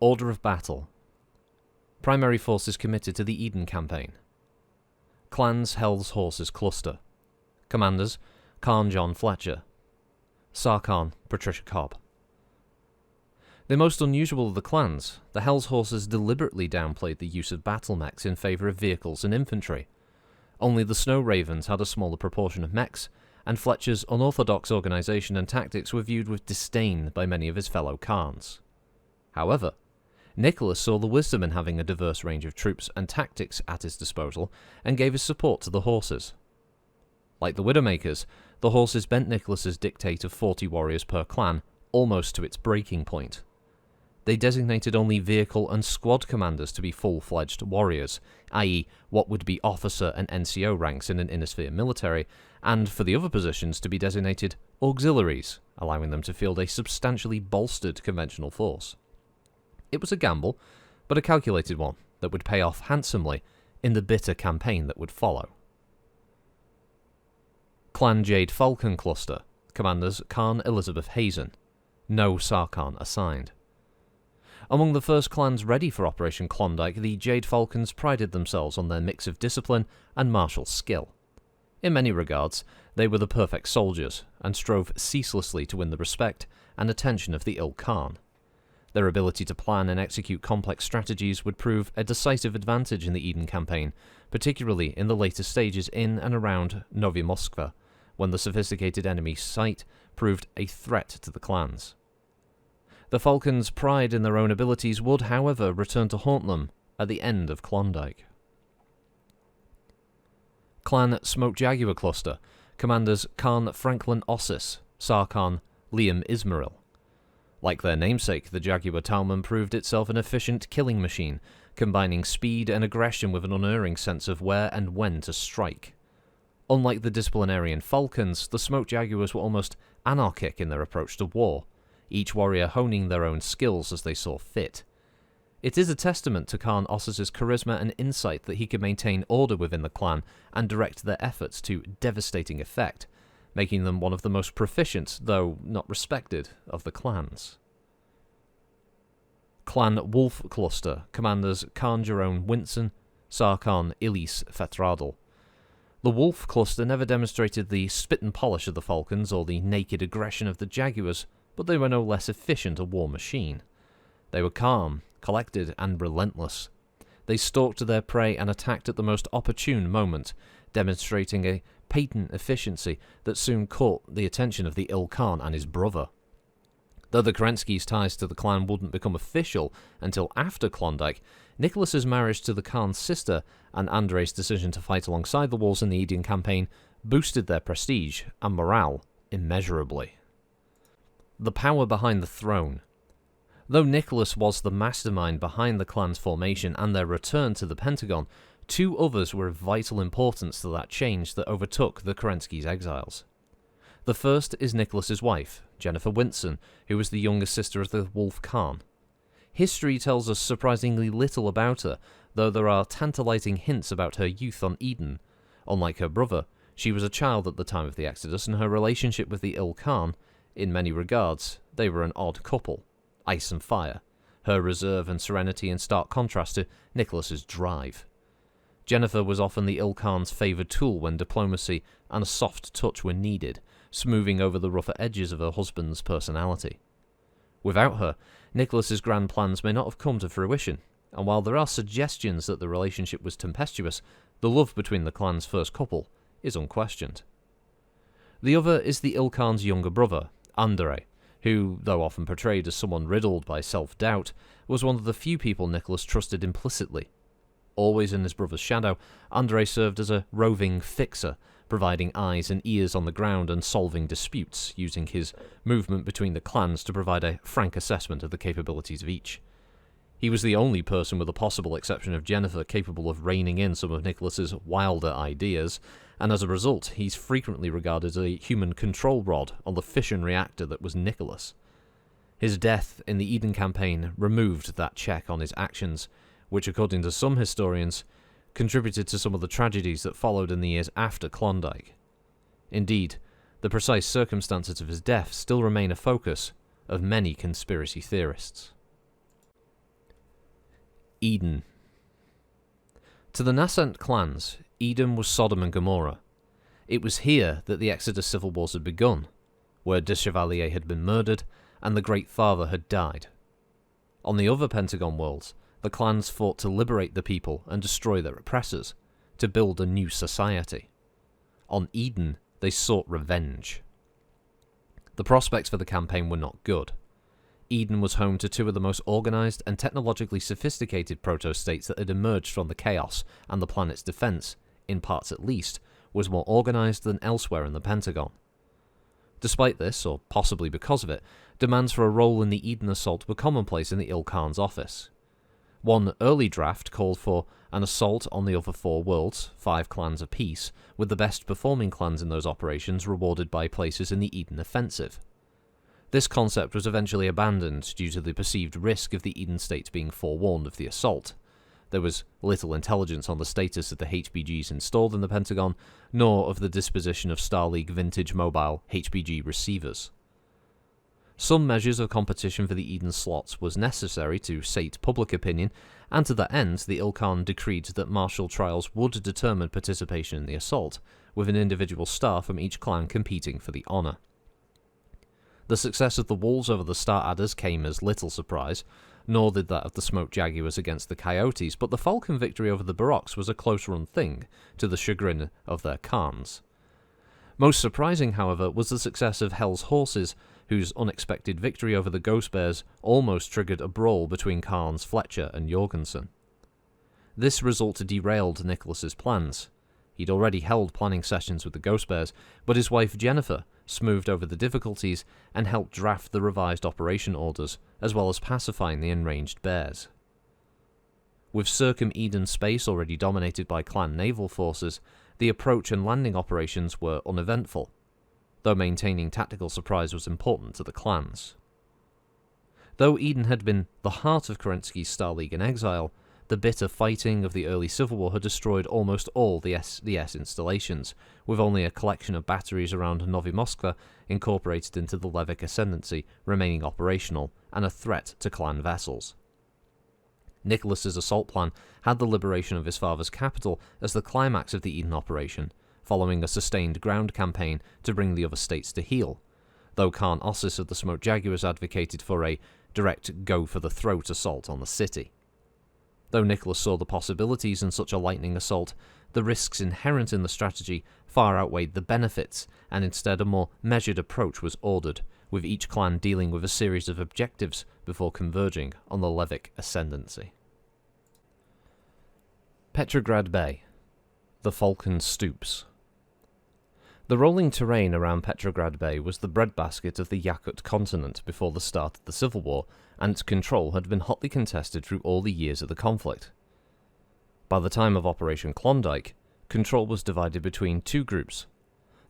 Order of battle. Primary forces committed to the Eden Campaign. Clans Hell's Horses Cluster. Commanders Khan John Fletcher. Sarkhan Patricia Cobb. The most unusual of the clans, the Hell's Horses deliberately downplayed the use of battle mechs in favour of vehicles and infantry. Only the Snow Ravens had a smaller proportion of mechs, and Fletcher's unorthodox organisation and tactics were viewed with disdain by many of his fellow Khans. However, Nicholas saw the wisdom in having a diverse range of troops and tactics at his disposal, and gave his support to the horses. Like the Widowmakers, the horses bent Nicholas's dictate of 40 warriors per clan almost to its breaking point. They designated only vehicle and squad commanders to be full-fledged warriors, i.e. what would be officer and NCO ranks in an inner-sphere military, and for the other positions to be designated auxiliaries, allowing them to field a substantially bolstered conventional force. It was a gamble, but a calculated one that would pay off handsomely in the bitter campaign that would follow. Clan Jade Falcon Cluster. Commanders Khan Elizabeth Hazen. No Sarkhan assigned. Among the first clans ready for Operation Klondike, the Jade Falcons prided themselves on their mix of discipline and martial skill. In many regards, they were the perfect soldiers, and strove ceaselessly to win the respect and attention of the Il Khan. Their ability to plan and execute complex strategies would prove a decisive advantage in the Eden Campaign, particularly in the later stages in and around Naviskva, when the sophisticated enemy sight proved a threat to the clans. The Falcons' pride in their own abilities would, however, return to haunt them at the end of Klondike. Clan Smoke Jaguar Cluster. Commanders Khan Franklin Ossis, Sarkhan Liam Ismail. Like their namesake, the Jaguar Talman proved itself an efficient killing machine, combining speed and aggression with an unerring sense of where and when to strike. Unlike the disciplinarian Falcons, the Smoke Jaguars were almost anarchic in their approach to war, each warrior honing their own skills as they saw fit. It is a testament to Khan Ossis's charisma and insight that he could maintain order within the clan and direct their efforts to devastating effect, making them one of the most proficient, though not respected, of the clans. Clan Wolf Cluster. Commanders Khan Jerome Winson, Sarkhan Elise Fetradal. The Wolf Cluster never demonstrated the spit and polish of the Falcons or the naked aggression of the Jaguars, but they were no less efficient a war machine. They were calm, collected, and relentless. They stalked their prey and attacked at the most opportune moment, demonstrating a patent efficiency that soon caught the attention of the Il Khan and his brother. Though the Kerenskys' ties to the clan wouldn't become official until after Klondike, Nicholas's marriage to the Khan's sister and Andrei's decision to fight alongside the Wolves in the Eden Campaign boosted their prestige and morale immeasurably. The power behind the throne. Though Nicholas was the mastermind behind the clan's formation and their return to the Pentagon, two others were of vital importance to that change that overtook the Kerenskys' exiles. The first is Nicholas's wife, Jennifer Winson, who was the younger sister of the Wolf Khan. History tells us surprisingly little about her, though there are tantalizing hints about her youth on Eden. Unlike her brother, she was a child at the time of the Exodus, and her relationship with the Il Khan, in many regards, they were an odd couple. Ice and fire, her reserve and serenity in stark contrast to Nicholas's drive. Jennifer was often the Il Khan's favoured tool when diplomacy and a soft touch were needed, smoothing over the rougher edges of her husband's personality. Without her, Nicholas's grand plans may not have come to fruition, and while there are suggestions that the relationship was tempestuous, the love between the clan's first couple is unquestioned. The other is the Il Khan's younger brother, Andrei, who, though often portrayed as someone riddled by self-doubt, was one of the few people Nicholas trusted implicitly. Always in his brother's shadow, Andrei served as a roving fixer, providing eyes and ears on the ground and solving disputes, using his movement between the clans to provide a frank assessment of the capabilities of each. He was the only person, with the possible exception of Jennifer, capable of reining in some of Nicholas's wilder ideas, and as a result, he's frequently regarded as a human control rod on the fission reactor that was Nicholas. His death in the Eden Campaign removed that check on his actions, which, according to some historians, contributed to some of the tragedies that followed in the years after Klondike. Indeed, the precise circumstances of his death still remain a focus of many conspiracy theorists. Eden. To the nascent clans, Eden was Sodom and Gomorrah. It was here that the Exodus civil wars had begun, where de Chevalier had been murdered and the Great Father had died. On the other Pentagon worlds, the clans fought to liberate the people and destroy their oppressors, to build a new society. On Eden, they sought revenge. The prospects for the campaign were not good. Eden was home to two of the most organised and technologically sophisticated proto-states that had emerged from the chaos, and the planet's defence, in parts at least, was more organised than elsewhere in the Pentagon. Despite this, or possibly because of it, demands for a role in the Eden assault were commonplace in the Il-Khan's office. One early draft called for an assault on the other four worlds, 5 clans apiece, with the best performing clans in those operations rewarded by places in the Eden offensive. This concept was eventually abandoned due to the perceived risk of the Eden states being forewarned of the assault. There was little intelligence on the status of the HBGs installed in the Pentagon, nor of the disposition of Starleague vintage mobile HBG receivers. Some measures of competition for the Eden slots was necessary to sate public opinion, and to that end the Il-Khan decreed that martial trials would determine participation in the assault, with an individual star from each clan competing for the honour. The success of the Wolves over the Star Adders came as little surprise, nor did that of the Smoke Jaguars against the Coyotes, but the Falcon victory over the Baroques was a close-run thing, to the chagrin of their Khans. Most surprising, however, was the success of Hell's Horses, whose unexpected victory over the Ghost Bears almost triggered a brawl between Khans Fletcher and Jorgensen. This result derailed Nicholas's plans. He'd already held planning sessions with the Ghost Bears, but his wife Jennifer smoothed over the difficulties and helped draft the revised operation orders, as well as pacifying the enraged bears. With Circum-Eden space already dominated by clan naval forces, the approach and landing operations were uneventful, though maintaining tactical surprise was important to the clans. Though Eden had been the heart of Kerensky's Star League in exile, the bitter fighting of the early Civil War had destroyed almost all the S installations, with only a collection of batteries around Novi Moskva incorporated into the Levic Ascendancy remaining operational and a threat to clan vessels. Nicholas's assault plan had the liberation of his father's capital as the climax of the Eden operation, following a sustained ground campaign to bring the other states to heel, though Khan Ossis of the Smoke Jaguars advocated for a direct go-for-the-throat assault on the city. Though Nicholas saw the possibilities in such a lightning assault, the risks inherent in the strategy far outweighed the benefits, and instead a more measured approach was ordered, with each clan dealing with a series of objectives before converging on the Levic Ascendancy. Petrograd Bay. The Falcon Stoops. The rolling terrain around Petrograd Bay was the breadbasket of the Yakut continent before the start of the Civil War, and its control had been hotly contested through all the years of the conflict. By the time of Operation Klondike, control was divided between two groups,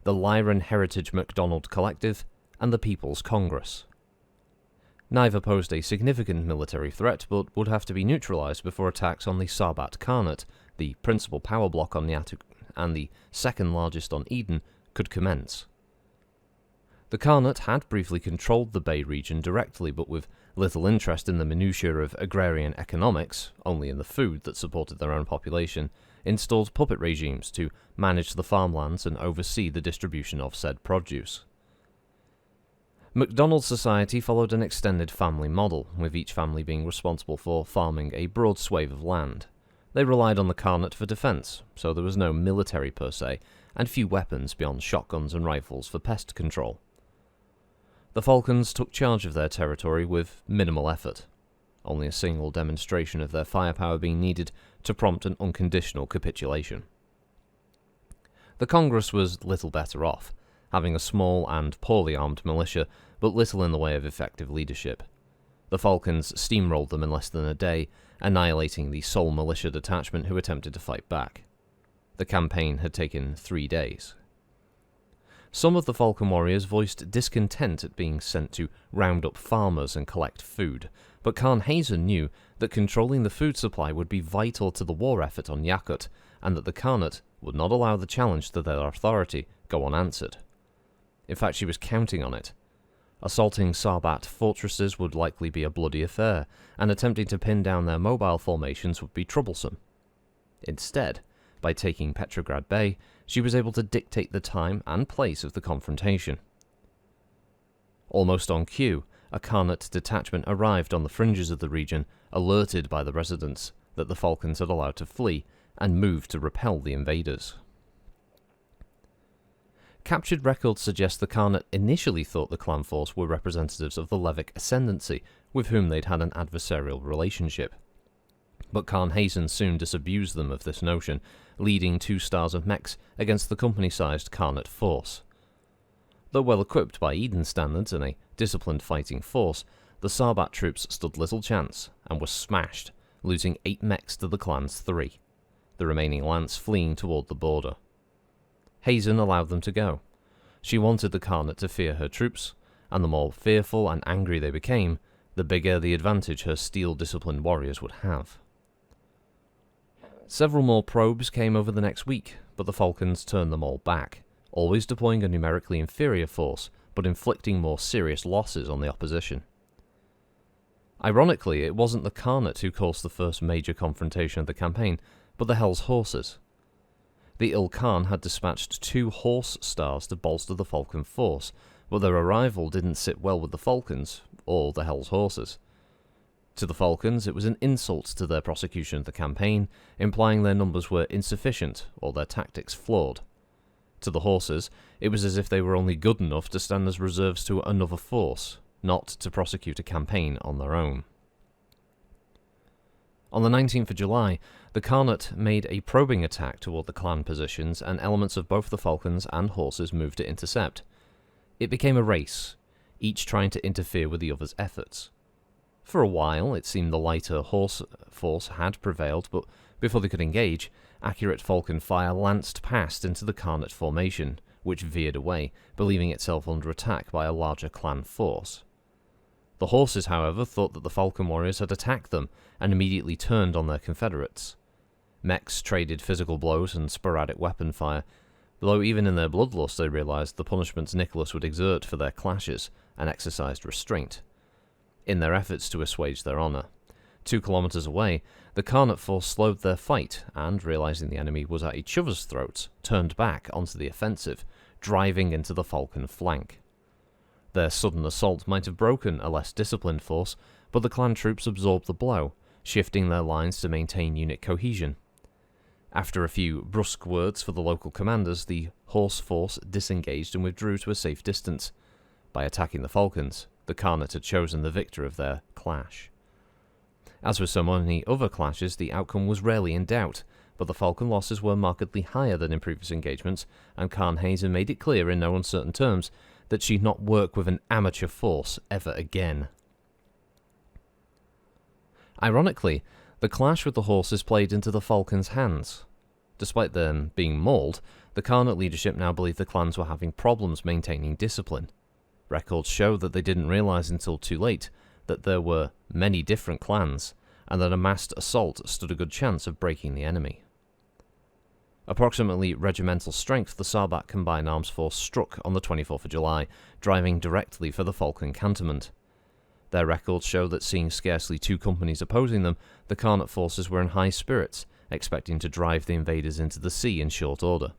the Lyran Heritage MacDonald Collective and the People's Congress. Neither posed a significant military threat, but would have to be neutralized before attacks on the Sarbat Khanate, the principal power block on Yatuk and the second largest on Eden, could commence. The Khanate had briefly controlled the Bay region directly, but with little interest in the minutiae of agrarian economics, only in the food that supported their own population, installed puppet regimes to manage the farmlands and oversee the distribution of said produce. MacDonald society followed an extended family model, with each family being responsible for farming a broad swathe of land. They relied on the Khanate for defence, so there was no military per se, and few weapons beyond shotguns and rifles for pest control. The Falcons took charge of their territory with minimal effort, only a single demonstration of their firepower being needed to prompt an unconditional capitulation. The Congress was little better off, having a small and poorly armed militia, but little in the way of effective leadership. The Falcons steamrolled them in less than a day, annihilating the sole militia detachment who attempted to fight back. The campaign had taken 3 days. Some of the Falcon warriors voiced discontent at being sent to round up farmers and collect food, but Khan Hazen knew that controlling the food supply would be vital to the war effort on Yakut, and that the Khanate would not allow the challenge to their authority go unanswered. In fact, she was counting on it. Assaulting Sarbat fortresses would likely be a bloody affair, and attempting to pin down their mobile formations would be troublesome. Instead, by taking Petrograd Bay, she was able to dictate the time and place of the confrontation. Almost on cue, a Khanate detachment arrived on the fringes of the region, alerted by the residents that the Falcons had allowed to flee, and moved to repel the invaders. Captured records suggest the Khanate initially thought the clan force were representatives of the Levic ascendancy, with whom they'd had an adversarial relationship. But Khan Hazen soon disabused them of this notion, leading 2 stars of mechs against the company-sized Khanate force. Though well equipped by Eden standards and a disciplined fighting force, the Sarbat troops stood little chance and were smashed, losing 8 mechs to the clan's 3, the remaining lance fleeing toward the border. Hazen allowed them to go. She wanted the Khanate to fear her troops, and the more fearful and angry they became, the bigger the advantage her steel-disciplined warriors would have. Several more probes came over the next week, but the Falcons turned them all back, always deploying a numerically inferior force, but inflicting more serious losses on the opposition. Ironically, it wasn't the Khanate who caused the first major confrontation of the campaign, but the Hell's Horses. The Il-Khan had dispatched 2 horse stars to bolster the Falcon force, but their arrival didn't sit well with the Falcons, or the Hell's Horses. To the Falcons, it was an insult to their prosecution of the campaign, implying their numbers were insufficient or their tactics flawed. To the Horses, it was as if they were only good enough to stand as reserves to another force, not to prosecute a campaign on their own. On the 19th of July, the Khanate made a probing attack toward the clan positions, and elements of both the Falcons and Horses moved to intercept. It became a race, each trying to interfere with the other's efforts. For a while, it seemed the lighter horse force had prevailed, but before they could engage, accurate Falcon fire lanced past into the Khanate formation, which veered away, believing itself under attack by a larger clan force. The Horses, however, thought that the Falcon warriors had attacked them, and immediately turned on their confederates. Mechs traded physical blows and sporadic weapon fire, though even in their bloodlust they realized the punishments Nicholas would exert for their clashes, and exercised restraint. In their efforts to assuage their honor, 2 kilometers away, the Khanate force slowed their fight, and, realizing the enemy was at each other's throats, turned back onto the offensive, driving into the Falcon flank. Their sudden assault might have broken a less disciplined force, but the clan troops absorbed the blow, shifting their lines to maintain unit cohesion. After a few brusque words for the local commanders, the horse force disengaged and withdrew to a safe distance. By attacking the Falcons, the Khanate had chosen the victor of their clash. As with so many other clashes, the outcome was rarely in doubt, but the Falcon losses were markedly higher than in previous engagements, and Khan Hazen made it clear in no uncertain terms that she'd not work with an amateur force ever again. Ironically, the clash with the Horses played into the Falcons' hands. Despite them being mauled, the Khanate leadership now believed the clans were having problems maintaining discipline. Records show that they didn't realize until too late that there were many different clans, and that a massed assault stood a good chance of breaking the enemy. Approximately regimental strength, the Sarbat Combined Arms Force struck on the 24th of July, driving directly for the Falcon cantonment. Their records show that, seeing scarcely 2 companies opposing them, the Khanate forces were in high spirits, expecting to drive the invaders into the sea in short order.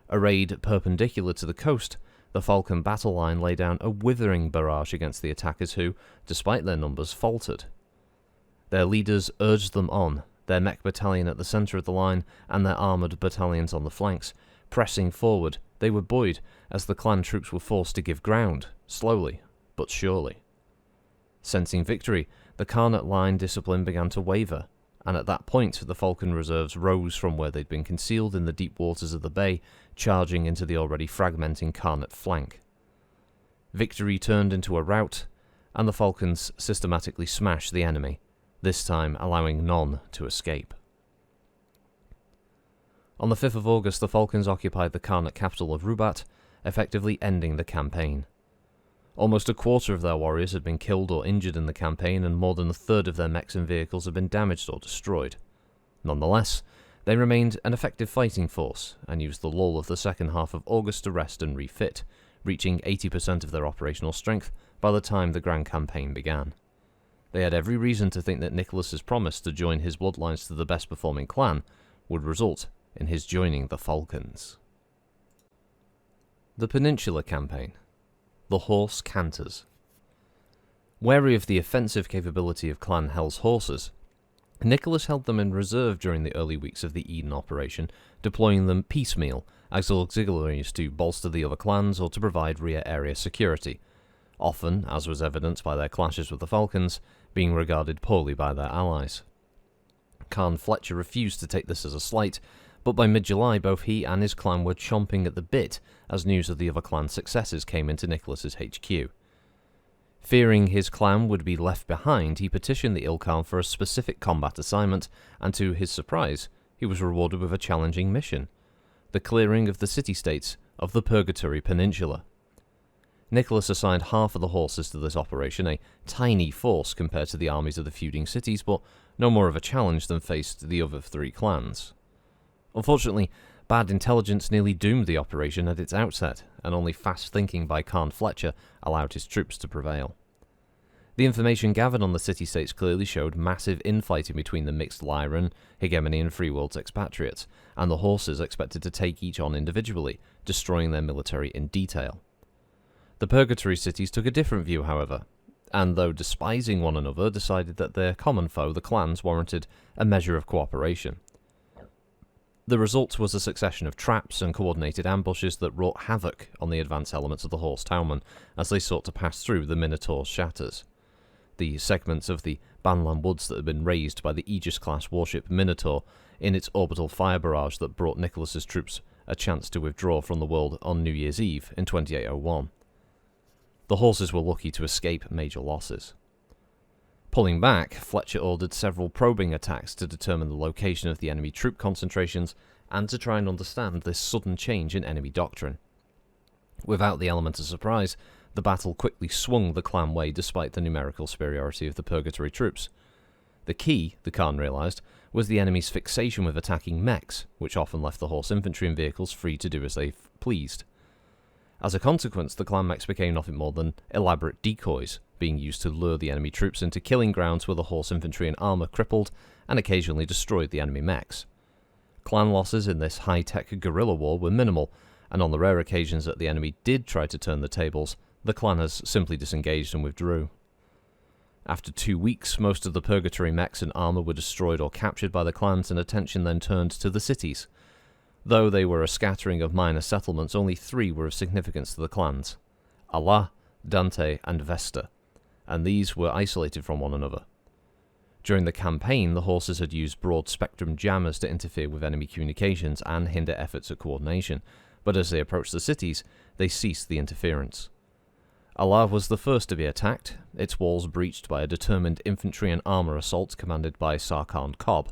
Arrayed perpendicular to the coast, the Falcon battle line lay down a withering barrage against the attackers who, despite their numbers, faltered. Their leaders urged them on, their mech battalion at the centre of the line and their armoured battalions on the flanks. Pressing forward, they were buoyed as the clan troops were forced to give ground, slowly but surely. Sensing victory, the Khanate line discipline began to waver, and at that point the Falcon reserves rose from where they'd been concealed in the deep waters of the bay, charging into the already fragmenting Khanate flank. Victory turned into a rout, and the Falcons systematically smashed the enemy, this time allowing none to escape. On the 5th of August, the Falcons occupied the Khanate capital of Rubat, effectively ending the campaign. Almost a quarter of their warriors had been killed or injured in the campaign, and more than a third of their mechs and vehicles had been damaged or destroyed. Nonetheless, they remained an effective fighting force, and used the lull of the second half of August to rest and refit, reaching 80% of their operational strength by the time the Grand Campaign began. They had every reason to think that Nicholas's promise to join his bloodlines to the best-performing clan would result in his joining the Falcons. The Peninsula Campaign. The Horse Canters. Wary of the offensive capability of Clan Hell's horses, Nicholas held them in reserve during the early weeks of the Eden operation, deploying them piecemeal as auxiliaries to bolster the other clans or to provide rear area security, often, as was evident by their clashes with the Falcons, being regarded poorly by their allies. Khan Fletcher refused to take this as a slight, but by mid-July both he and his clan were chomping at the bit as news of the other clan's successes came into Nicholas's HQ. Fearing his clan would be left behind, he petitioned the Ilkhan for a specific combat assignment, and to his surprise, he was rewarded with a challenging mission: the clearing of the city-states of the Purgatory Peninsula. Nicholas assigned half of the horses to this operation, a tiny force compared to the armies of the feuding cities, but no more of a challenge than faced the other three clans. Unfortunately, bad intelligence nearly doomed the operation at its outset, and only fast thinking by Khan Fletcher allowed his troops to prevail. The information gathered on the city-states clearly showed massive infighting between the mixed Lyran, Hegemony and Free World's expatriates, and the horses expected to take each on individually, destroying their military in detail. The Purgatory cities took a different view, however, and though despising one another, decided that their common foe, the clans, warranted a measure of cooperation. The result was a succession of traps and coordinated ambushes that wrought havoc on the advance elements of the Horse Townmen as they sought to pass through the Minotaur's shatters. The segments of the Banlan Woods that had been raised by the Aegis-class warship Minotaur in its orbital fire barrage that brought Nicholas's troops a chance to withdraw from the world on New Year's Eve in 2801. The horses were lucky to escape major losses. Pulling back, Fletcher ordered several probing attacks to determine the location of the enemy troop concentrations and to try and understand this sudden change in enemy doctrine. Without the element of surprise, the battle quickly swung the clan way despite the numerical superiority of the Purgatory troops. The key, the Khan realised, was the enemy's fixation with attacking mechs, which often left the horse infantry and vehicles free to do as they pleased. As a consequence, the clan mechs became nothing more than elaborate decoys, being used to lure the enemy troops into killing grounds where the horse infantry and armour crippled and occasionally destroyed the enemy mechs. Clan losses in this high-tech guerrilla war were minimal, and on the rare occasions that the enemy did try to turn the tables, the clanners simply disengaged and withdrew. After 2 weeks, most of the Purgatory mechs and armour were destroyed or captured by the clans, and attention then turned to the cities. Though they were a scattering of minor settlements, only 3 were of significance to the clans: Allah, Dante, and Vesta, and these were isolated from one another. During the campaign, the horses had used broad-spectrum jammers to interfere with enemy communications and hinder efforts at coordination, but as they approached the cities, they ceased the interference. Allah was the first to be attacked, its walls breached by a determined infantry and armour assault commanded by Sarkhan Cobb,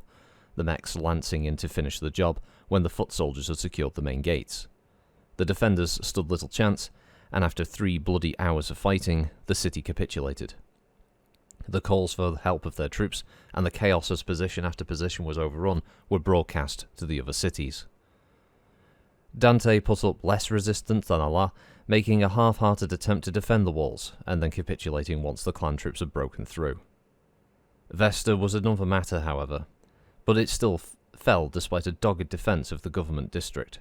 the mechs lancing in to finish the job when the foot soldiers had secured the main gates. The defenders stood little chance, and after 3 bloody hours of fighting, the city capitulated. The calls for the help of their troops, and the chaos as position after position was overrun, were broadcast to the other cities. Dante put up less resistance than Allah, making a half-hearted attempt to defend the walls, and then capitulating once the clan troops had broken through. Vesta was another matter, however, but it still fell despite a dogged defence of the government district.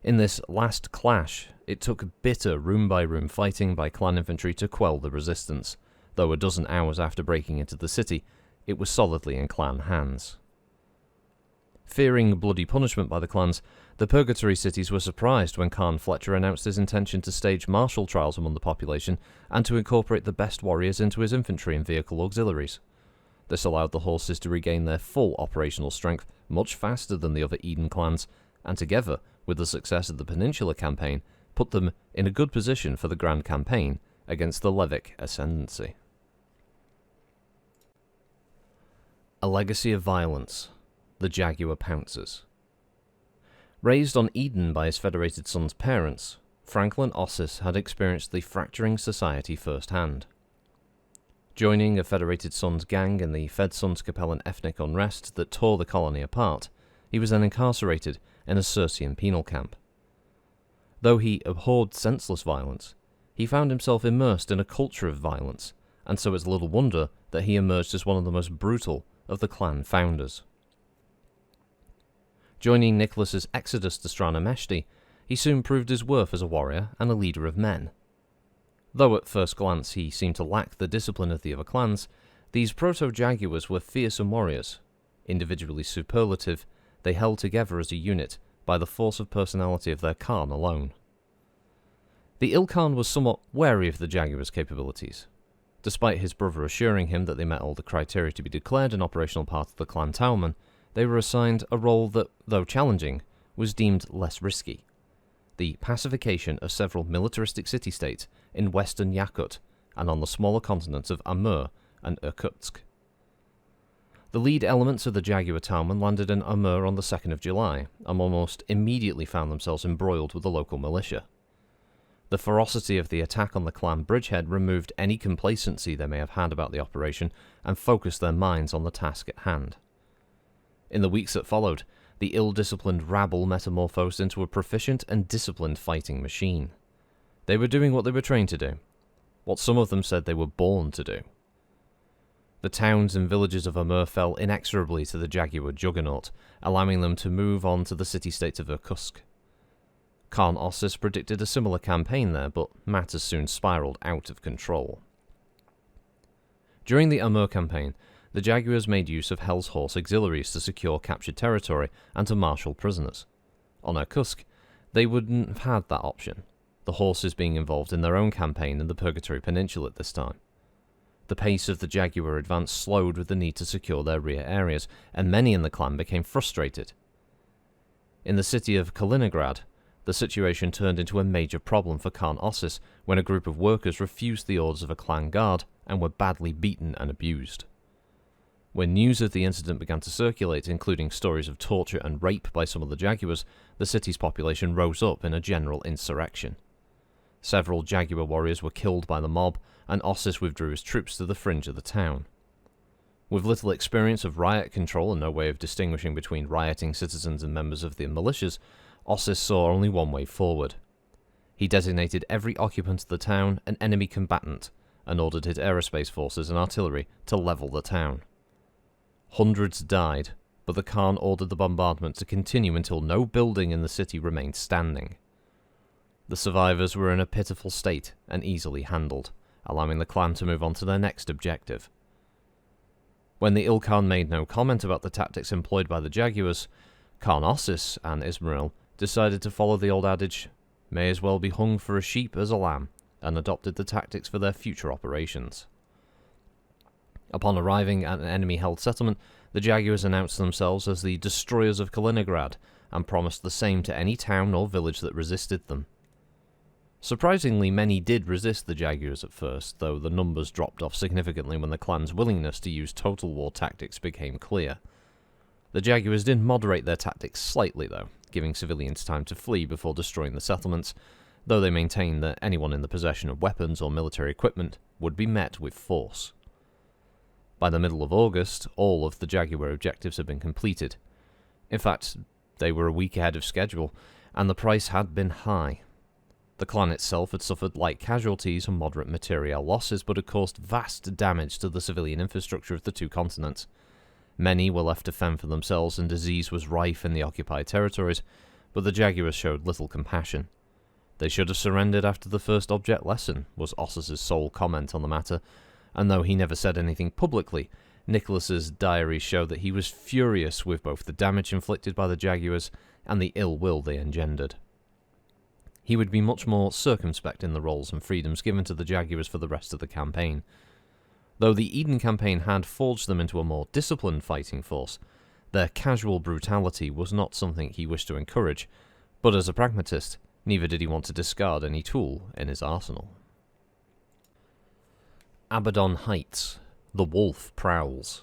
In this last clash, it took bitter room-by-room fighting by clan infantry to quell the resistance, though a dozen hours after breaking into the city, it was solidly in clan hands. Fearing bloody punishment by the clans, the Purgatory cities were surprised when Khan Fletcher announced his intention to stage martial trials among the population and to incorporate the best warriors into his infantry and vehicle auxiliaries. This allowed the horses to regain their full operational strength much faster than the other Eden clans, and together with the success of the Peninsula campaign, put them in a good position for the Grand Campaign against the Levic Ascendancy. A Legacy of Violence. The Jaguar Pouncers. Raised on Eden by his federated son's parents, Franklin Ossis had experienced the fracturing society firsthand. Joining a federated son's gang in the Fed Sons Capellan ethnic unrest that tore the colony apart, he was then incarcerated in a Circean penal camp. Though he abhorred senseless violence, he found himself immersed in a culture of violence, and so it's little wonder that he emerged as one of the most brutal of the clan founders. Joining Nicholas's exodus to Stranameshti, he soon proved his worth as a warrior and a leader of men. Though at first glance he seemed to lack the discipline of the other clans, these proto-Jaguars were fearsome warriors. Individually superlative, they held together as a unit by the force of personality of their Khan alone. The Ilkhan was somewhat wary of the Jaguars' capabilities. Despite his brother assuring him that they met all the criteria to be declared an operational part of the clan Tauman, they were assigned a role that, though challenging, was deemed less risky: the pacification of several militaristic city-states in western Yakut and on the smaller continents of Amur and Irkutsk. The lead elements of the Jaguar Tauman landed in Amur on the 2nd of July, and almost immediately found themselves embroiled with the local militia. The ferocity of the attack on the clan bridgehead removed any complacency they may have had about the operation and focused their minds on the task at hand. In the weeks that followed, the ill-disciplined rabble metamorphosed into a proficient and disciplined fighting machine. They were doing what they were trained to do, what some of them said they were born to do. The towns and villages of Amur fell inexorably to the Jaguar juggernaut, allowing them to move on to the city-states of Irkutsk. Khan Ossis predicted a similar campaign there, but matters soon spiraled out of control. During the Amur campaign, the Jaguars made use of Hell's Horse auxiliaries to secure captured territory and to marshal prisoners. On Irkutsk, they wouldn't have had that option, the horses being involved in their own campaign in the Purgatory Peninsula at this time. The pace of the Jaguar advance slowed with the need to secure their rear areas, and many in the clan became frustrated. In the city of Kaliningrad, the situation turned into a major problem for Khan Ossis when a group of workers refused the orders of a clan guard and were badly beaten and abused. When news of the incident began to circulate, including stories of torture and rape by some of the Jaguars, the city's population rose up in a general insurrection. Several Jaguar warriors were killed by the mob, and Ossis withdrew his troops to the fringe of the town. With little experience of riot control and no way of distinguishing between rioting citizens and members of the militias, Ossis saw only one way forward. He designated every occupant of the town an enemy combatant, and ordered his aerospace forces and artillery to level the town. Hundreds died, but the Khan ordered the bombardment to continue until no building in the city remained standing. The survivors were in a pitiful state and easily handled, allowing the clan to move on to their next objective. When the Ilkhan made no comment about the tactics employed by the Jaguars, Khan Ossis and Ismail decided to follow the old adage, "May as well be hung for a sheep as a lamb," and adopted the tactics for their future operations. Upon arriving at an enemy-held settlement, the Jaguars announced themselves as the Destroyers of Kaliningrad and promised the same to any town or village that resisted them. Surprisingly, many did resist the Jaguars at first, though the numbers dropped off significantly when the clan's willingness to use total war tactics became clear. The Jaguars did moderate their tactics slightly, though, giving civilians time to flee before destroying the settlements, though they maintained that anyone in the possession of weapons or military equipment would be met with force. By the middle of August, all of the Jaguar objectives had been completed. In fact, they were a week ahead of schedule, and the price had been high. The clan itself had suffered light casualties and moderate materiel losses, but had caused vast damage to the civilian infrastructure of the two continents. Many were left to fend for themselves, and disease was rife in the occupied territories, but the Jaguars showed little compassion. They should have surrendered after the first object lesson, was Ossis's sole comment on the matter, and though he never said anything publicly, Nicholas's diaries show that he was furious with both the damage inflicted by the Jaguars and the ill will they engendered. He would be much more circumspect in the roles and freedoms given to the Jaguars for the rest of the campaign. Though the Eden campaign had forged them into a more disciplined fighting force, their casual brutality was not something he wished to encourage, but as a pragmatist, neither did he want to discard any tool in his arsenal. Abaddon Heights. The Wolf Prowls.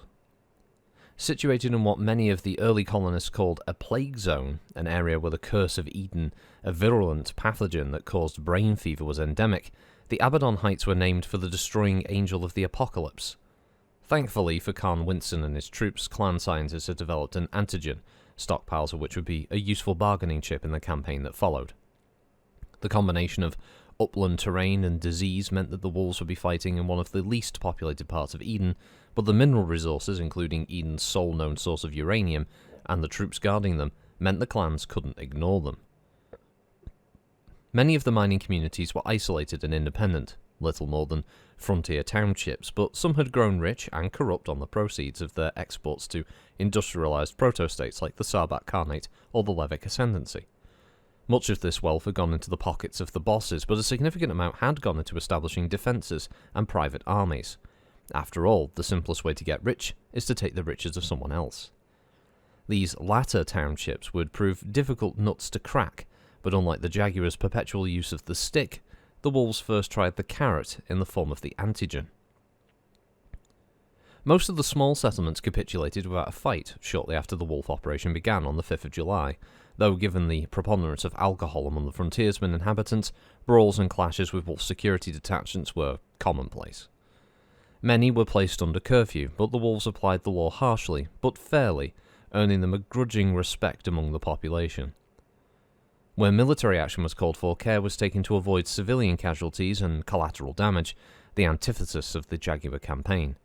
Situated in what many of the early colonists called a plague zone, an area where the curse of Eden, a virulent pathogen that caused brain fever, was endemic, the Abaddon Heights were named for the destroying angel of the apocalypse. Thankfully for Khan Winston and his troops, clan scientists had developed an antigen, stockpiles of which would be a useful bargaining chip in the campaign that followed. The combination of upland terrain and disease meant that the wolves would be fighting in one of the least populated parts of Eden, but the mineral resources, including Eden's sole known source of uranium, and the troops guarding them, meant the clans couldn't ignore them. Many of the mining communities were isolated and independent, little more than frontier townships, but some had grown rich and corrupt on the proceeds of their exports to industrialized proto-states like the Sarbat Khanate or the Levic Ascendancy. Much of this wealth had gone into the pockets of the bosses, but a significant amount had gone into establishing defences and private armies. After all, the simplest way to get rich is to take the riches of someone else. These latter townships would prove difficult nuts to crack, but unlike the Jaguar's perpetual use of the stick, the wolves first tried the carrot in the form of the antigen. Most of the small settlements capitulated without a fight shortly after the wolf operation began on the 5th of July, though given the preponderance of alcohol among the frontiersmen inhabitants, brawls and clashes with wolf security detachments were commonplace. Many were placed under curfew, but the wolves applied the law harshly, but fairly, earning them a grudging respect among the population. Where military action was called for, care was taken to avoid civilian casualties and collateral damage, the antithesis of the Jaguar campaign.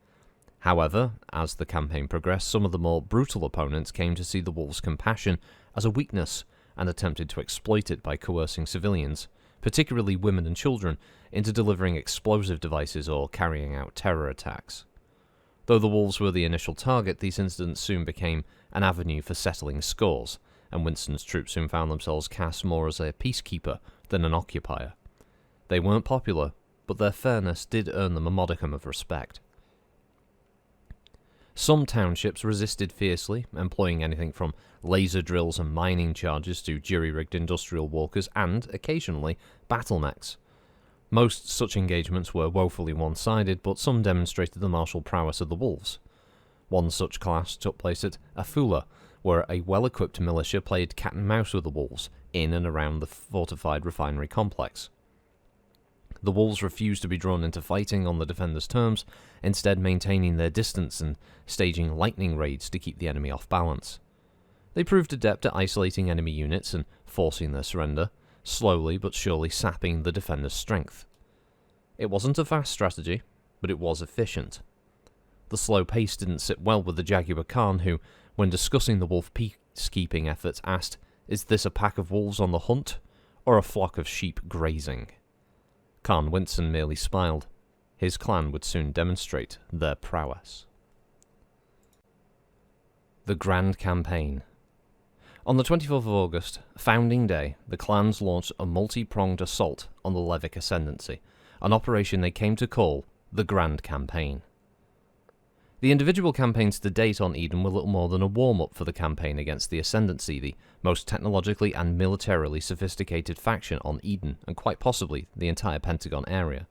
However, as the campaign progressed, some of the more brutal opponents came to see the wolves' compassion as a weakness and attempted to exploit it by coercing civilians, particularly women and children, into delivering explosive devices or carrying out terror attacks. Though the wolves were the initial target, these incidents soon became an avenue for settling scores, and Winston's troops soon found themselves cast more as a peacekeeper than an occupier. They weren't popular, but their fairness did earn them a modicum of respect. Some townships resisted fiercely, employing anything from laser drills and mining charges to jury-rigged industrial walkers and, occasionally, battle mechs. Most such engagements were woefully one-sided, but some demonstrated the martial prowess of the wolves. One such clash took place at Afula, where a well-equipped militia played cat-and-mouse with the wolves in and around the fortified refinery complex. The wolves refused to be drawn into fighting on the defenders' terms, instead maintaining their distance and staging lightning raids to keep the enemy off balance. They proved adept at isolating enemy units and forcing their surrender, slowly but surely sapping the defenders' strength. It wasn't a fast strategy, but it was efficient. The slow pace didn't sit well with the Jaguar Khan, who, when discussing the wolf peacekeeping efforts, asked, "Is this a pack of wolves on the hunt, or a flock of sheep grazing?" Khan Winston merely smiled. His clan would soon demonstrate their prowess. The Grand Campaign. On the 24th of August, Founding Day, the clans launched a multi-pronged assault on the Levic Ascendancy, an operation they came to call the Grand Campaign. The individual campaigns to date on Eden were little more than a warm-up for the campaign against the Ascendancy, the most technologically and militarily sophisticated faction on Eden, and quite possibly the entire Pentagon area.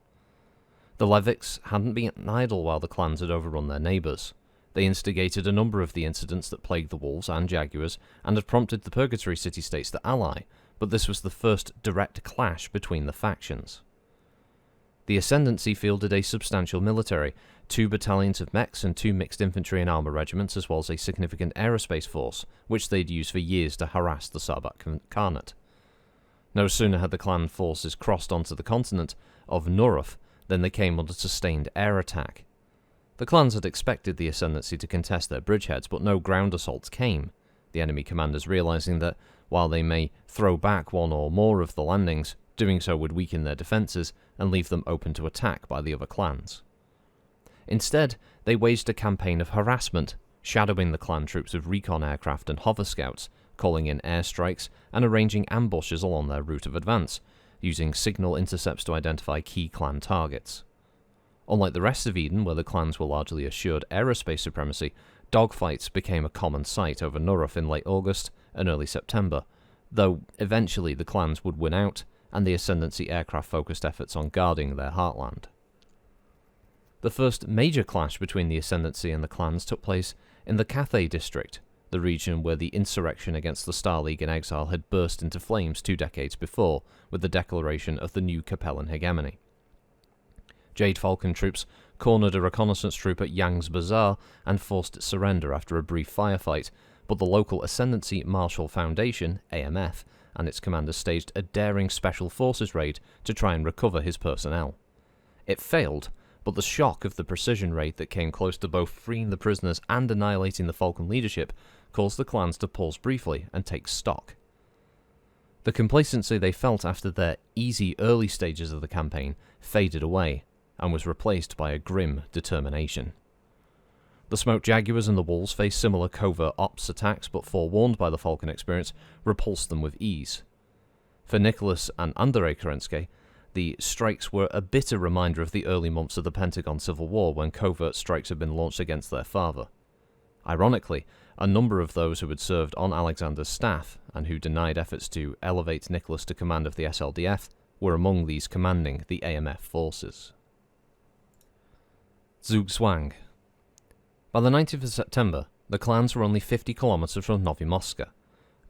The Levics hadn't been idle while the clans had overrun their neighbours. They instigated a number of the incidents that plagued the wolves and jaguars, and had prompted the Purgatory city-states to ally, but this was the first direct clash between the factions. The Ascendancy fielded a substantial military, 2 battalions of mechs and 2 mixed infantry and armour regiments, as well as a significant aerospace force, which they'd used for years to harass the Sarbat Khanate. No sooner had the clan forces crossed onto the continent of Nuruf than they came under sustained air attack. The clans had expected the Ascendancy to contest their bridgeheads, but no ground assaults came, the enemy commanders realising that, while they may throw back one or more of the landings, doing so would weaken their defences and leave them open to attack by the other clans. Instead, they waged a campaign of harassment, shadowing the clan troops with recon aircraft and hover scouts, calling in airstrikes and arranging ambushes along their route of advance, using signal intercepts to identify key clan targets. Unlike the rest of Eden, where the clans were largely assured aerospace supremacy, dogfights became a common sight over Nuruf in late August and early September, though eventually the clans would win out, and the Ascendancy aircraft focused efforts on guarding their heartland. The first major clash between the Ascendancy and the clans took place in the Cathay district, the region where the insurrection against the Star League in exile had burst into flames 2 decades before, with the declaration of the new Capellan hegemony. Jade Falcon troops cornered a reconnaissance troop at Yang's Bazaar and forced its surrender after a brief firefight, but the local Ascendancy Marshall Foundation, AMF, and its commander staged a daring special forces raid to try and recover his personnel. It failed, but the shock of the precision raid that came close to both freeing the prisoners and annihilating the Falcon leadership caused the clans to pause briefly and take stock. The complacency they felt after their easy early stages of the campaign faded away and was replaced by a grim determination. The Smoke Jaguars and the Wolves faced similar covert ops attacks, but forewarned by the Falcon experience, repulsed them with ease. For Nicholas and Andrei Kerensky, the strikes were a bitter reminder of the early months of the Pentagon Civil War when covert strikes had been launched against their father. Ironically, a number of those who had served on Alexander's staff and who denied efforts to elevate Nicholas to command of the SLDF were among these commanding the AMF forces. Zugzwang. By the 19th of September, the clans were only 50 kilometers from Novimovska,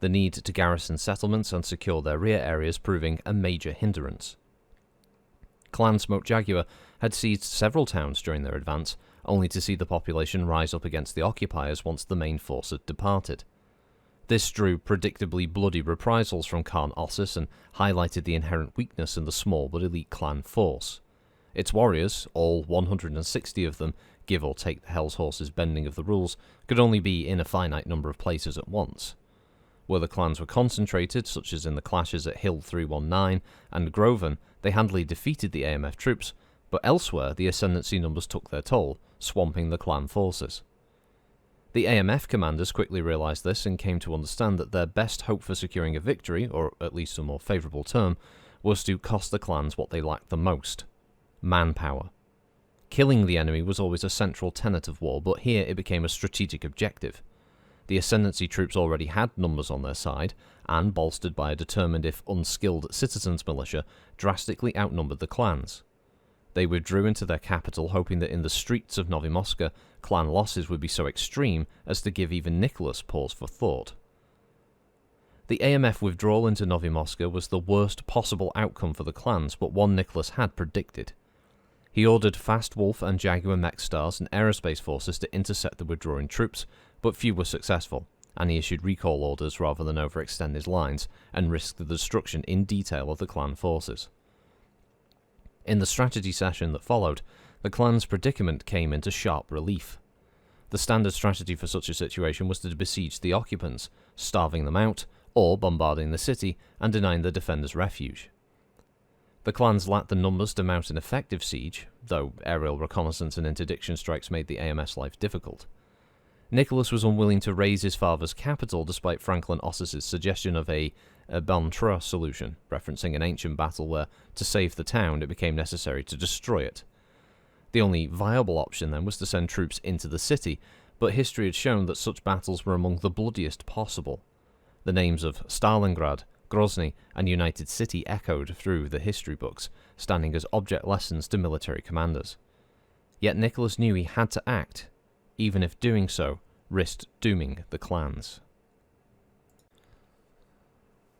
the need to garrison settlements and secure their rear areas proving a major hindrance. Clan Smoke Jaguar had seized several towns during their advance, only to see the population rise up against the occupiers once the main force had departed. This drew predictably bloody reprisals from Khan Ossis and highlighted the inherent weakness in the small but elite clan force. Its warriors, all 160 of them, give or take the Hell's Horse's bending of the rules, could only be in a finite number of places at once. Where the clans were concentrated, such as in the clashes at Hill 319 and Groven, they handily defeated the AMF troops, but elsewhere the ascendancy numbers took their toll, swamping the clan forces. The AMF commanders quickly realised this and came to understand that their best hope for securing a victory, or at least a more favourable term, was to cost the clans what they lacked the most: manpower. Killing the enemy was always a central tenet of war, but here it became a strategic objective. The ascendancy troops already had numbers on their side, and, bolstered by a determined if unskilled citizens' militia, drastically outnumbered the clans. They withdrew into their capital, hoping that in the streets of Novimovska, clan losses would be so extreme as to give even Nicholas pause for thought. The AMF withdrawal into Novimovska was the worst possible outcome for the clans, but one Nicholas had predicted. He ordered fast Wolf and Jaguar mech stars and aerospace forces to intercept the withdrawing troops, but few were successful, and he issued recall orders rather than overextend his lines and risk the destruction in detail of the clan forces. In the strategy session that followed, the clan's predicament came into sharp relief. The standard strategy for such a situation was to besiege the occupants, starving them out, or bombarding the city and denying the defenders refuge. The clans lacked the numbers to mount an effective siege, though aerial reconnaissance and interdiction strikes made the AMF's life difficult. Nicholas was unwilling to raise his father's capital despite Franklin Ossis's suggestion of a Bantra solution, referencing an ancient battle where, to save the town, it became necessary to destroy it. The only viable option then was to send troops into the city, but history had shown that such battles were among the bloodiest possible. The names of Stalingrad, Grozny, and United City echoed through the history books, standing as object lessons to military commanders. Yet Nicholas knew he had to act, even if doing so risked dooming the clans.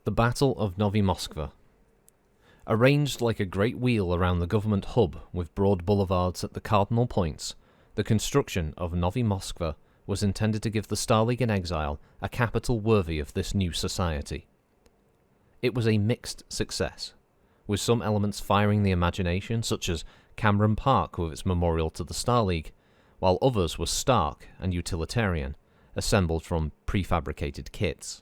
The Battle of Novimovska. Arranged like a great wheel around the government hub with broad boulevards at the cardinal points, the construction of Novimovska was intended to give the Star League in exile a capital worthy of this new society. It was a mixed success, with some elements firing the imagination, such as Cameron Park with its memorial to the Star League, while others were stark and utilitarian, assembled from prefabricated kits.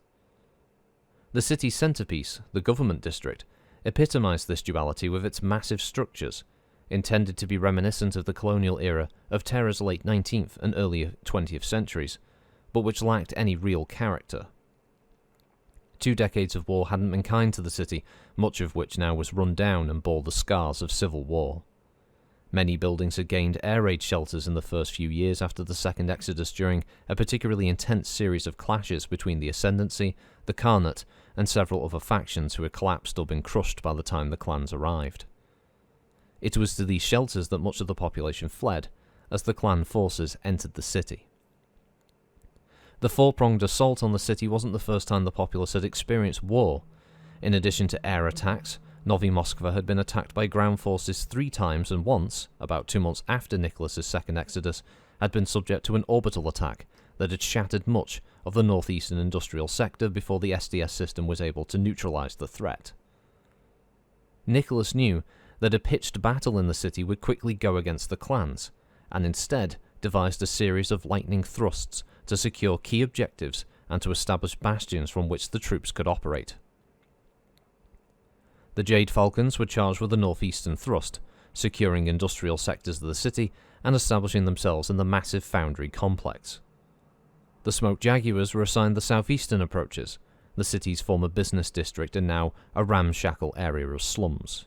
The city's centrepiece, the government district, epitomized this duality with its massive structures, intended to be reminiscent of the colonial era of Terra's late 19th and early 20th centuries, but which lacked any real character. 2 decades of war hadn't been kind to the city, much of which now was run down and bore the scars of civil war. Many buildings had gained air raid shelters in the first few years after the Second Exodus during a particularly intense series of clashes between the Ascendancy, the Khanate, and several other factions who had collapsed or been crushed by the time the clans arrived. It was to these shelters that much of the population fled, as the clan forces entered the city. The four-pronged assault on the city wasn't the first time the populace had experienced war. In addition to air attacks, Novimovska had been attacked by ground forces 3 times and once, about 2 months after Nicholas's second exodus, had been subject to an orbital attack that had shattered much of the northeastern industrial sector before the SDS system was able to neutralize the threat. Nicholas knew that a pitched battle in the city would quickly go against the clans, and instead devised a series of lightning thrusts to secure key objectives and to establish bastions from which the troops could operate. The Jade Falcons were charged with the northeastern thrust, securing industrial sectors of the city and establishing themselves in the massive foundry complex. The Smoke Jaguars were assigned the southeastern approaches, the city's former business district and now a ramshackle area of slums.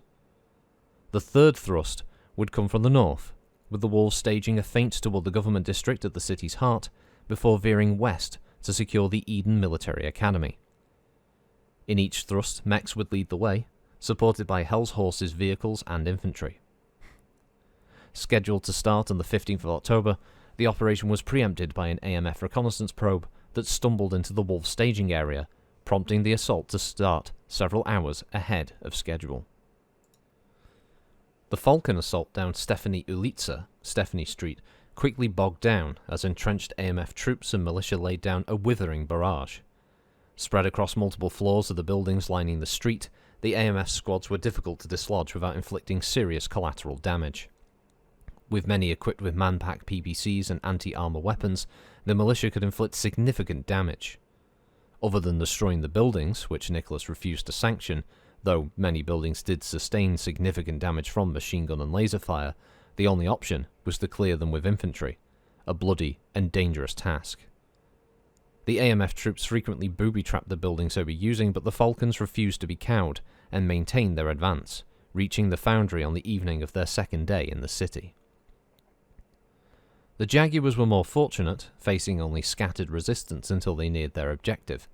The third thrust would come from the north, with the Wolves staging a feint toward the government district at the city's heart before veering west to secure the Eden Military Academy. In each thrust, mechs would lead the way, supported by Hell's Horses vehicles and infantry. Scheduled to start on the 15th of October, the operation was preempted by an AMF reconnaissance probe that stumbled into the Wolf staging area, prompting the assault to start several hours ahead of schedule. The Falcon assault down Stephanie Ulica, Stephanie Street, quickly bogged down as entrenched AMF troops and militia laid down a withering barrage. Spread across multiple floors of the buildings lining the street, the AMF squads were difficult to dislodge without inflicting serious collateral damage. With many equipped with man-pack PPCs and anti-armor weapons, the militia could inflict significant damage. Other than destroying the buildings, which Nicholas refused to sanction, though many buildings did sustain significant damage from machine gun and laser fire, the only option was to clear them with infantry, a bloody and dangerous task. The AMF troops frequently booby-trapped the buildings they were using, but the Falcons refused to be cowed and maintained their advance, reaching the foundry on the evening of their second day in the city. The Jaguars were more fortunate, facing only scattered resistance until they neared their objective.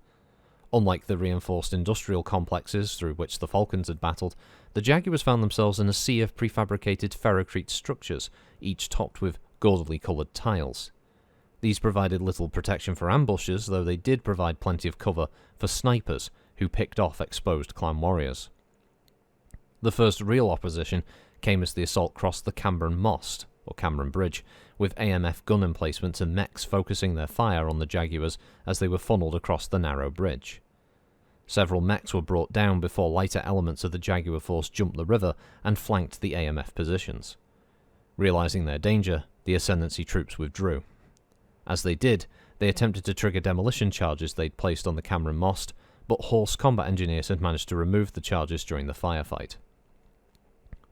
Unlike the reinforced industrial complexes through which the Falcons had battled, the Jaguars found themselves in a sea of prefabricated ferrocrete structures, each topped with gaudily coloured tiles. These provided little protection for ambushes, though they did provide plenty of cover for snipers who picked off exposed clan warriors. The first real opposition came as the assault crossed the Cameron Most, or Cameron Bridge, with AMF gun emplacements and mechs focusing their fire on the Jaguars as they were funneled across the narrow bridge. Several mechs were brought down before lighter elements of the Jaguar force jumped the river and flanked the AMF positions. Realizing their danger, the Ascendancy troops withdrew. As they did, they attempted to trigger demolition charges they'd placed on the Cameron Most, but Horse combat engineers had managed to remove the charges during the firefight.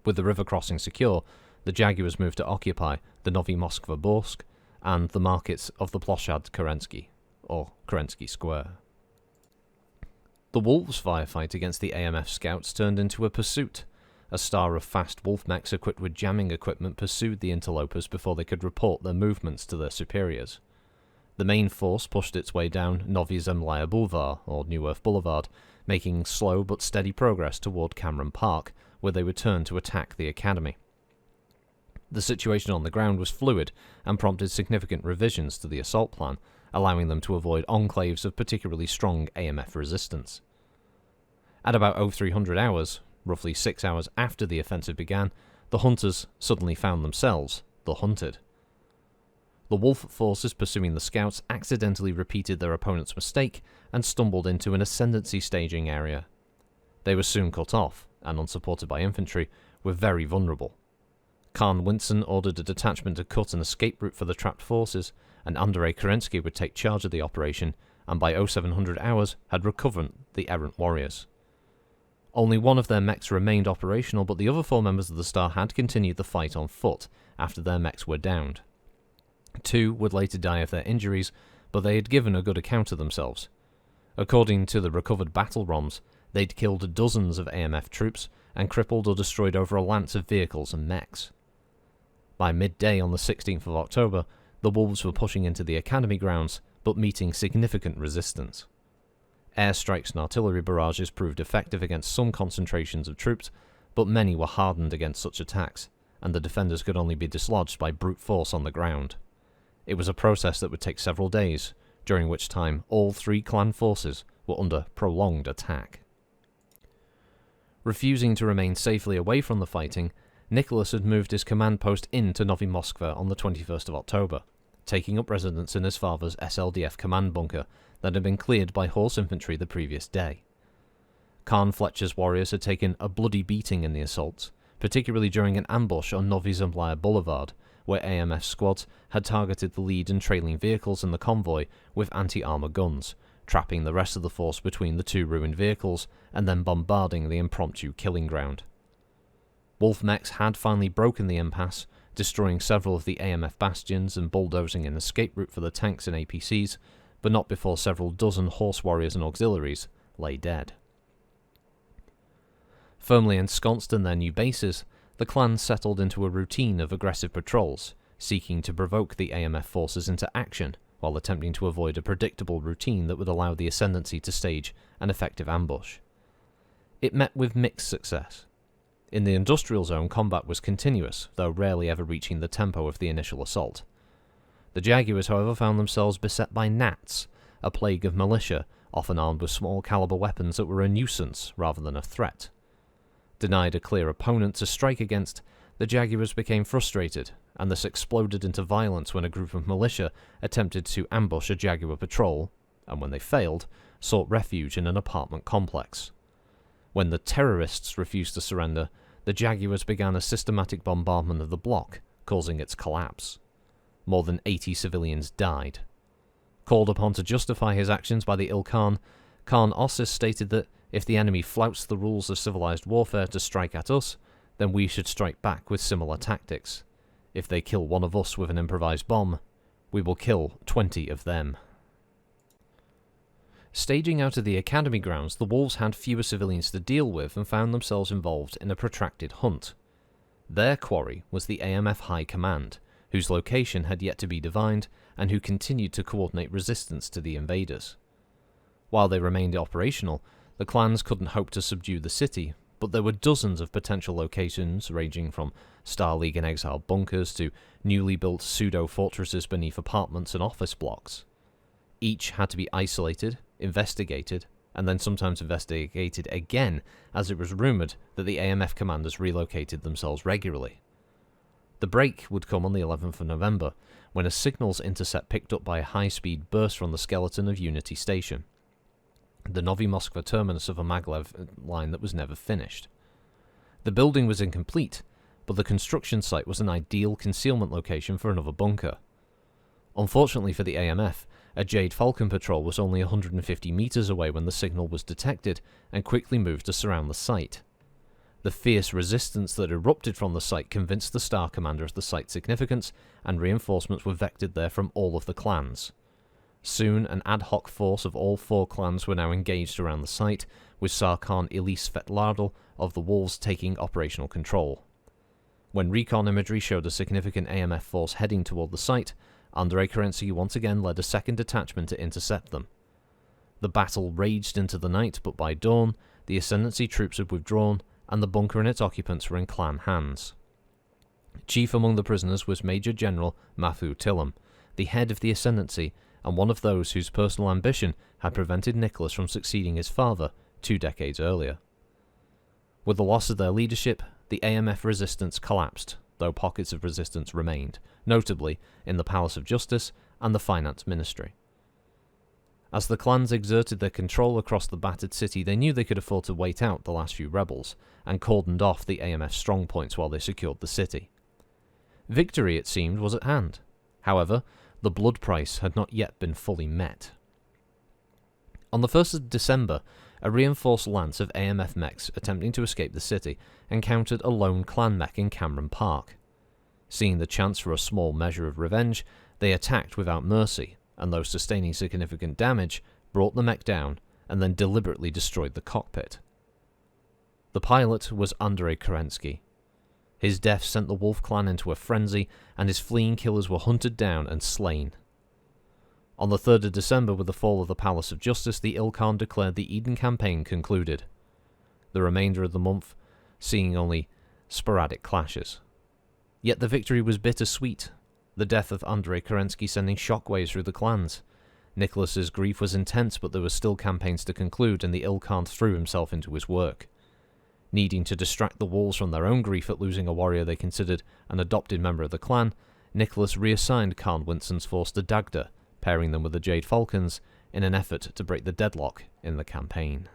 With the river crossing secure, the Jaguars moved to occupy the Novi Moskva Borsk and the markets of the Ploshad Karensky, or Karensky Square. The Wolves' firefight against the AMF scouts turned into a pursuit. A star of fast wolf mechs equipped with jamming equipment pursued the interlopers before they could report their movements to their superiors. The main force pushed its way down Novi Zemlya Boulevard, or New Earth Boulevard, making slow but steady progress toward Cameron Park, where they returned to attack the academy. The situation on the ground was fluid and prompted significant revisions to the assault plan, allowing them to avoid enclaves of particularly strong AMF resistance. At about 0300 hours, roughly 6 hours after the offensive began, the hunters suddenly found themselves the hunted. The Wolf forces pursuing the scouts accidentally repeated their opponent's mistake and stumbled into an ascendancy staging area. They were soon cut off, and unsupported by infantry, were very vulnerable. Khan Winson ordered a detachment to cut an escape route for the trapped forces, and Andrei Kerensky would take charge of the operation, and by 0700 hours had recovered the errant warriors. Only one of their mechs remained operational, but the other 4 members of the Star had continued the fight on foot after their mechs were downed. 2 would later die of their injuries, but they had given a good account of themselves. According to the recovered battle ROMs, they'd killed dozens of AMF troops and crippled or destroyed over a lance of vehicles and mechs. By midday on the 16th of October, the Wolves were pushing into the academy grounds, but meeting significant resistance. Airstrikes and artillery barrages proved effective against some concentrations of troops, but many were hardened against such attacks, and the defenders could only be dislodged by brute force on the ground. It was a process that would take several days, during which time all 3 clan forces were under prolonged attack. Refusing to remain safely away from the fighting, Nicholas had moved his command post into Novi Moskva on the 21st of October, taking up residence in his father's SLDF command bunker that had been cleared by horse infantry the previous day. Khan Fletcher's warriors had taken a bloody beating in the assault, particularly during an ambush on Novi Zemlya Boulevard, where AMF squads had targeted the lead and trailing vehicles in the convoy with anti-armor guns, trapping the rest of the force between the two ruined vehicles and then bombarding the impromptu killing ground. Wolf mechs had finally broken the impasse, destroying several of the AMF bastions and bulldozing an escape route for the tanks and APCs, but not before several dozen horse warriors and auxiliaries lay dead. Firmly ensconced in their new bases, the clans settled into a routine of aggressive patrols, seeking to provoke the AMF forces into action while attempting to avoid a predictable routine that would allow the Ascendancy to stage an effective ambush. It met with mixed success. In the industrial zone, combat was continuous, though rarely ever reaching the tempo of the initial assault. The Jaguars, however, found themselves beset by Nats, a plague of militia, often armed with small-caliber weapons that were a nuisance rather than a threat. Denied a clear opponent to strike against, the Jaguars became frustrated, and this exploded into violence when a group of militia attempted to ambush a Jaguar patrol, and when they failed, sought refuge in an apartment complex. When the terrorists refused to surrender, the Jaguars began a systematic bombardment of the block, causing its collapse. More than 80 civilians died. Called upon to justify his actions by the Ilkhan, Khan Ossis stated that if the enemy flouts the rules of civilized warfare to strike at us, then we should strike back with similar tactics. If they kill one of us with an improvised bomb, we will kill 20 of them. Staging out of the academy grounds, the Wolves had fewer civilians to deal with and found themselves involved in a protracted hunt. Their quarry was the AMF High Command, whose location had yet to be divined and who continued to coordinate resistance to the invaders. While they remained operational, the clans couldn't hope to subdue the city, but there were dozens of potential locations ranging from Star League and Exile bunkers to newly built pseudo-fortresses beneath apartments and office blocks. Each had to be isolated, investigated, and then sometimes investigated again, as it was rumoured that the AMF commanders relocated themselves regularly. The break would come on the 11th of November, when a signals intercept picked up by a high-speed burst from the skeleton of Unity Station, the Novi Moskva terminus of a maglev line that was never finished. The building was incomplete, but the construction site was an ideal concealment location for another bunker. Unfortunately for the AMF, a Jade Falcon patrol was only 150 meters away when the signal was detected and quickly moved to surround the site. The fierce resistance that erupted from the site convinced the Star Commander of the site's significance, and reinforcements were vectored there from all of the clans. Soon, an ad hoc force of all 4 clans were now engaged around the site, with Sarkhan Elise Fetlardal of the Wolves taking operational control. When recon imagery showed a significant AMF force heading toward the site, Andrei Kerensky once again led a second detachment to intercept them. The battle raged into the night, but by dawn, the Ascendancy troops had withdrawn, and the bunker and its occupants were in clan hands. Chief among the prisoners was Major General Matthew Tillum, the head of the Ascendancy, and one of those whose personal ambition had prevented Nicholas from succeeding his father 2 decades earlier. With the loss of their leadership, the AMF resistance collapsed, though pockets of resistance remained, notably in the Palace of Justice and the Finance Ministry. As the clans exerted their control across the battered city, they knew they could afford to wait out the last few rebels, and cordoned off the AMF strongpoints while they secured the city. Victory, it seemed, was at hand. However, the blood price had not yet been fully met. On the 1st of December, a reinforced lance of AMF mechs attempting to escape the city encountered a lone clan mech in Cameron Park. Seeing the chance for a small measure of revenge, they attacked without mercy, and though sustaining significant damage, brought the mech down and then deliberately destroyed the cockpit. The pilot was Andrei Kerensky. His death sent the Wolf clan into a frenzy, and his fleeing killers were hunted down and slain. On the 3rd of December, with the fall of the Palace of Justice, the Ilkhan declared the Eden campaign concluded. The remainder of the month seeing only sporadic clashes. Yet the victory was bittersweet, the death of Andrei Kerensky sending shockwaves through the clans. Nicholas's grief was intense, but there were still campaigns to conclude, and the Ilkhan threw himself into his work. Needing to distract the Wolves from their own grief at losing a warrior they considered an adopted member of the clan, Nicholas reassigned Khan Winston's force to Dagda, pairing them with the Jade Falcons in an effort to break the deadlock in the campaign.